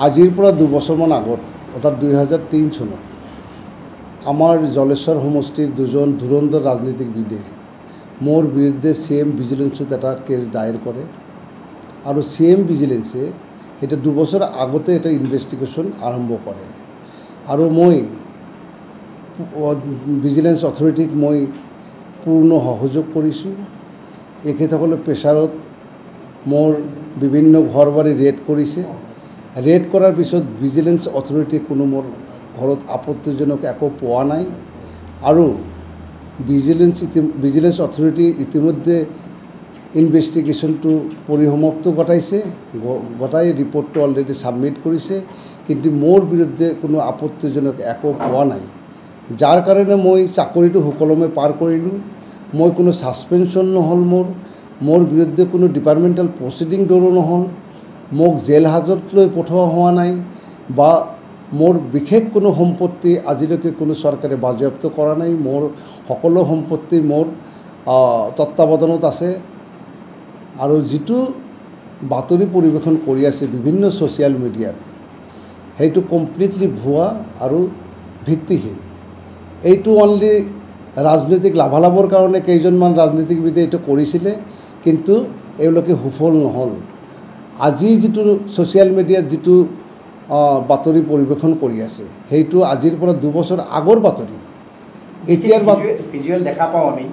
আজিৰ পৰা 2 বছৰমান আগত অৰ্থাৎ 2003 চনত আমাৰ জলেশ্বৰ সমষ্টিৰ দুজন ধুৰন্ধৰ ৰাজনীতিকবিদে মোৰ বিৰুদ্ধে CM ভিজিলেন্সত এটা কেছ দায়েৰ কৰে আৰু CM ভিজিলেন্সে এটা 2 বছৰ আগতে এটা ইনভেষ্টিগেশ্যন আৰম্ভ কৰে আৰু মই ভিজিলেন্স অথৰিটিক মই পূৰ্ণ সহযোগ কৰিছোঁ। এখেতসকলে প্ৰেছাৰত মোৰ বিভিন্ন ঘৰ বাৰী ৰেড কৰিছে। ৰেড কৰাৰ পিছত ভিজিলেন্স অথৰিটিয়ে কোনো মোৰ ঘৰত আপত্তিজনক একো পোৱা নাই আৰু ভিজিলেন্স অথৰিটি ইতিমধ্যে ইনভেষ্টিগেশ্যনটো পৰিসমাপ্ত ঘটাইছে, গটাই ৰিপৰ্টটো অলৰেডি ছাবমিট কৰিছে, কিন্তু মোৰ বিৰুদ্ধে কোনো আপত্তিজনক একো পোৱা নাই, যাৰ কাৰণে মই চাকৰিটো সুকলমে পাৰ কৰিলোঁ। মই কোনো ছাছপেনশ্যন নহ'ল, মোৰ বিৰুদ্ধে কোনো ডিপাৰ্টমেণ্টেল প্ৰচিডিং দৌৰো নহ'ল, মোক জেল হাজতলৈ পঠোৱা হোৱা নাই বা মোৰ বিশেষ কোনো সম্পত্তি আজিলৈকে কোনো চৰকাৰে বাজেয়াপ্ত কৰা নাই। মোৰ সকলো সম্পত্তি মোৰ তত্ত্বাৱধানত আছে আৰু যিটো বাতৰি পৰিৱেশন কৰি আছে বিভিন্ন ছ'চিয়েল মিডিয়াত সেইটো কমপ্লিটলি ভুৱা আৰু ভিত্তিহীন। এইটো অনলি ৰাজনৈতিক লাভালাভৰ কাৰণে কেইজনমান ৰাজনীতিবিদে এইটো কৰিছিলে, কিন্তু এওঁলোকে সফল নহ'ল। আজি যিটো ছ'চিয়েল মিডিয়াত যিটো বাতৰি পৰিৱেশন কৰি আছে সেইটো আজিৰ পৰা 2 বছৰ আগৰ বাতৰি। এতিয়াৰ ভিজুৱেল দেখা পাওঁ আমি,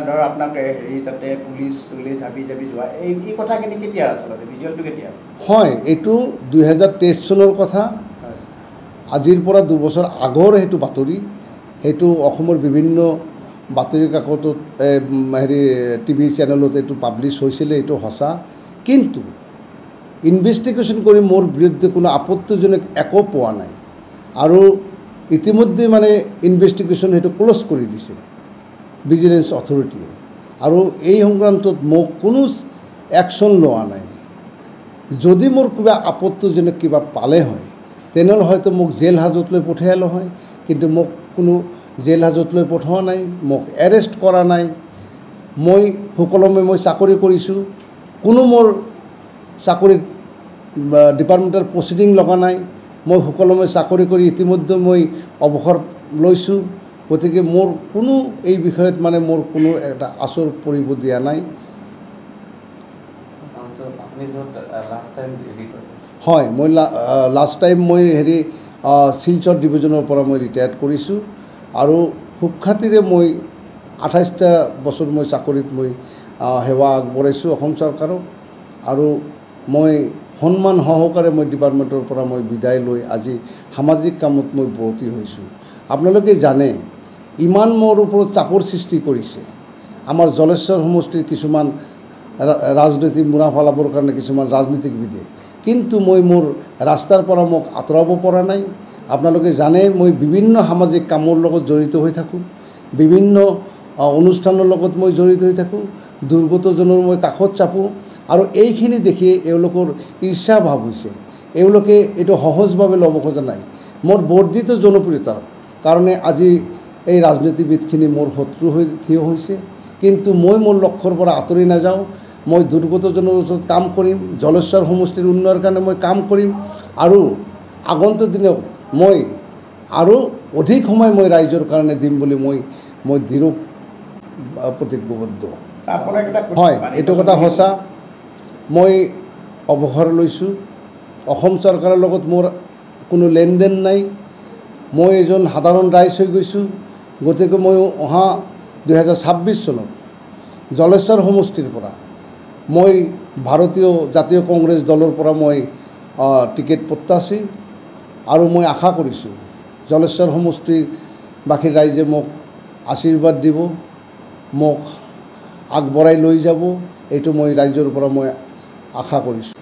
ধৰ আপোনাক হেৰি তাতে পুলিচ ঝাপি যোৱা এই কথাখিনি কেতিয়া আচলতে ভিজুৱেলটো কেতিয়া? হয়, এইটো 2023 চনৰ কথা। আজিৰ পৰা 2 বছৰ আগৰ সেইটো বাতৰি। সেইটো অসমৰ বিভিন্ন বাতৰি কাকতত TV চেনেলত এইটো পাব্লিছ হৈছিলে, এইটো সঁচা। কিন্তু ইনভেষ্টিগেশ্যন কৰি মোৰ বিৰুদ্ধে কোনো আপত্তিজনক একো পোৱা নাই আৰু ইতিমধ্যে মানে ইনভেষ্টিগেশ্যন সেইটো ক্ল'জ কৰি দিছে ভিজিলেন্স অথৰিটিয়ে আৰু এই সংক্ৰান্তত মোক কোনো একশ্যন লোৱা নাই। যদি মোৰ কিবা আপত্তিজনক কিবা পালে হয় তেনেহ'লে হয়তো মোক জেল হাজতলৈ পঠিয়ালে হয়, কিন্তু মোক কোনো জেল হাজতলৈ পঠোৱা নাই, মোক এৰেষ্ট কৰা নাই। মই সুকলমে চাকৰি কৰিছোঁ, কোনো মোৰ চাকৰিত ডিপাৰ্টমেণ্টেল প্ৰচিডিং লগা নাই। মই সুকলমে চাকৰি কৰি ইতিমধ্যে মই অৱসৰ লৈছোঁ, গতিকে মোৰ কোনো এই বিষয়ত মানে মোৰ কোনো এটা আচৰ পৰিব দিয়া নাই। হয়, মই লাষ্ট টাইম মই শিলচৰ ডিভিজনৰ পৰা মই ৰিটায়াৰ্ড কৰিছোঁ আৰু সুখ্যাতিৰে মই 28টা বছৰ মই চাকৰিত মই সেৱা আগবঢ়াইছোঁ অসম চৰকাৰক আৰু মই সন্মান সহকাৰে মই ডিপাৰ্টমেণ্টৰ পৰা মই বিদায় লৈ আজি সামাজিক কামত মই ব্ৰতী হৈছোঁ। আপোনালোকে জানে ইমান মোৰ ওপৰত চাপৰ সৃষ্টি কৰিছে আমাৰ জলেশ্বৰ সমষ্টিৰ কিছুমান ৰাজনৈতিক মুনাফা লাভৰ কাৰণে কিছুমান ৰাজনীতিকবিদে, কিন্তু মই মোৰ ৰাস্তাৰ পৰা মোক আঁতৰাব পৰা নাই। আপোনালোকে জানে মই বিভিন্ন সামাজিক কামৰ লগত জড়িত হৈ থাকোঁ, বিভিন্ন অনুষ্ঠানৰ লগত মই জড়িত হৈ থাকোঁ, দুৰ্গতজনৰ মই কাষত চাপোঁ আৰু এইখিনি দেখি এওঁলোকৰ ঈৰ্ষা ভাৱ হৈছে। এওঁলোকে এইটো সহজভাৱে ল'ব খোজা নাই। মোৰ বৰ্ধিত জনপ্ৰিয়তাৰ কাৰণে আজি এই ৰাজনীতিবিদখিনি মোৰ শত্ৰু হৈ থিয় হৈছে, কিন্তু মই মোৰ লক্ষ্যৰ পৰা আঁতৰি নাযাওঁ। মই দুৰ্গতজনৰ ওচৰত কাম কৰিম, জলেশ্বৰ সমষ্টিৰ উন্নয়নৰ কাৰণে মই কাম কৰিম আৰু আগন্তুক দিনত মই আৰু অধিক সময় মই ৰাইজৰ কাৰণে দিম বুলি মই দৃঢ় প্ৰতিজ্ঞাবদ্ধ। হয়, এইটো কথা সঁচা। মই অৱসৰ লৈছোঁ, অসম চৰকাৰৰ লগত মোৰ কোনো লেনদেন নাই। মই এজন সাধাৰণ ৰাইজ হৈ গৈছোঁ, গতিকে মই অহা 2026 চনত জলেশ্বৰ সমষ্টিৰ পৰা মই ভাৰতীয় জাতীয় কংগ্ৰেছ দলৰ পৰা মই টিকেট প্ৰত্যাশী আৰু মই আশা কৰিছোঁ জলেশ্বৰ সমষ্টিবাসীৰ ৰাইজে মোক আশীৰ্বাদ দিব, মোক আগবঢ়াই লৈ যাব, এইটো মই ৰাইজৰ পৰা মই আশা কৰিছোঁ।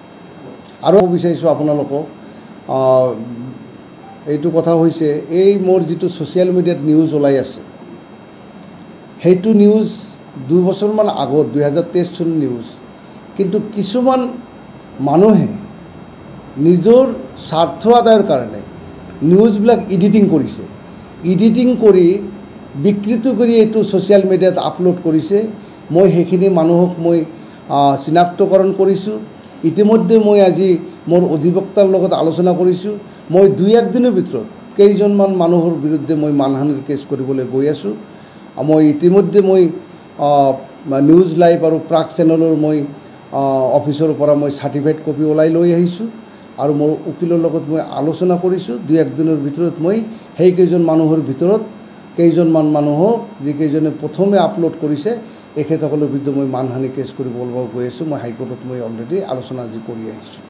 আৰু বিচাৰিছোঁ আপোনালোকক এইটো কথা হৈছে এই মোৰ যিটো ছ'চিয়েল মিডিয়াত নিউজ ওলাই আছে সেইটো নিউজ 2 বছৰমান আগত 2023 চনৰ নিউজ, কিন্তু কিছুমান মানুহে নিজৰ স্বাৰ্থ আদায়ৰ কাৰণে নিউজবিলাক এডিটিং কৰিছে, এডিটিং কৰি বিকৃত কৰি এইটো ছ'চিয়েল মিডিয়াত আপলোড কৰিছে। মই সেইখিনি মানুহক মই চিনাক্তকৰণ কৰিছোঁ। ইতিমধ্যে মই আজি মোৰ অধিবক্তাৰ লগত আলোচনা কৰিছোঁ। মই 2-1 দিনৰ ভিতৰত কেইজনমান মানুহৰ বিৰুদ্ধে মই মানহানিৰ কেছ কৰিবলৈ গৈ আছোঁ। মই ইতিমধ্যে মই নিউজ লাইভ আৰু প্ৰাগ চেনেলৰ মই অফিচৰ পৰা মই চাৰ্টিফাইড কপি ওলাই লৈ আহিছোঁ আৰু মোৰ উকিলৰ লগত মই আলোচনা কৰিছোঁ। 2-1 দিনৰ ভিতৰত মই সেইকেইজন মানুহৰ ভিতৰত কেইজনমান মানুহক যিকেইজনে প্ৰথমে আপলোড কৰিছে এখেতসকলৰ বিৰুদ্ধে মই মানহানি কেছ কৰিব গৈ আছোঁ। মই হাইকোৰ্টত মই অলৰেডি আলোচনা আজি কৰি আহিছোঁ।